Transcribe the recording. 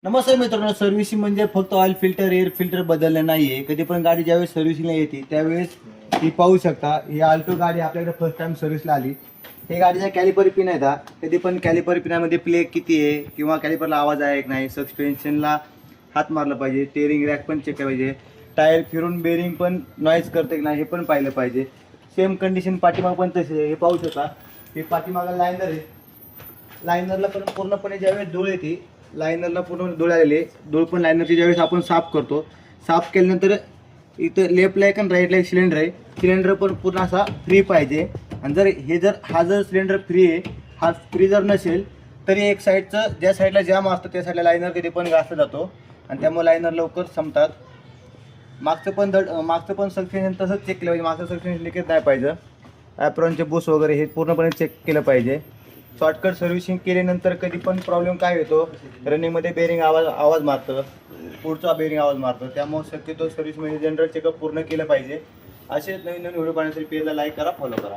नमस्कार मित्रांनो, सर्व्हिसिंग म्हणजे फक्त ऑइल फिल्टर एअर फिल्टर बदलणे नाहीये. कधी पण गाडी ज्यावेळेस सर्व्हिसिंगला येते त्यावेळेस ती पाहू शकता. ही आल्टो गाडी आपल्याकडे फर्स्ट टाइम सर्व्हिसला आली. हे गाडीचा कॅलिपर पिन आहे का, कधी पण कॅलिपर पिनामध्ये प्ले किती आहे किंवा कॅलिपरला आवाज आहे की नाही, सस्पेन्शनला हात मारला पाहिजे, टेरिंग रॅक पण चेक केलं पाहिजे, टायर फिरून बेरिंग पण नॉईज करते की नाही हे पण पाहिलं पाहिजे. सेम कंडिशन पाठीमाग पण तसे आहे, हे पाहू शकता. हे पाठीमागा लायनर आहे. लायनरला पण पूर्णपणे ज्यावेळेस धूळ येते, लायनरला पूर्ण धूळ आलेली, धूळ पण लायनरची ज्यावेळेस आपण साफ करतो, साफ केल्यानंतर इथं लेफ्टला एक आणि राईटला एक सिलेंडर आहे. सिलेंडर पण पूर्ण असा फ्री पाहिजे. आणि जर हा सिलेंडर फ्री आहे, हा फ्री जर नसेल तरी एक साईडचं ज्या साईडला जाम असतं त्या साईडला लायनर कधी पण घासला जातो आणि त्यामुळे लायनर लवकर संपतात. मागचं पण सस्पेन्शन तसंच चेक केलं पाहिजे. मागचं सस्पेन्शन लिकेज नाही पाहिजे. ॲप्रॉनचे बुश वगैरे हे पूर्णपणे चेक केलं पाहिजे. शॉर्टकट सर्व्हिसिंग केल्यानंतर कधी पण प्रॉब्लेम काय होतो, रनिंगमध्ये बेरिंग आवाज मारतं, पुढचा बेरिंग आवाज मारतो. त्यामुळे शक्यतो सर्व्हिसमध्ये जनरल चेकअप पूर्ण केलं पाहिजे. असे नवीन व्हिडिओ पाहण्यासाठी पेजला लाईक करा, फॉलो करा.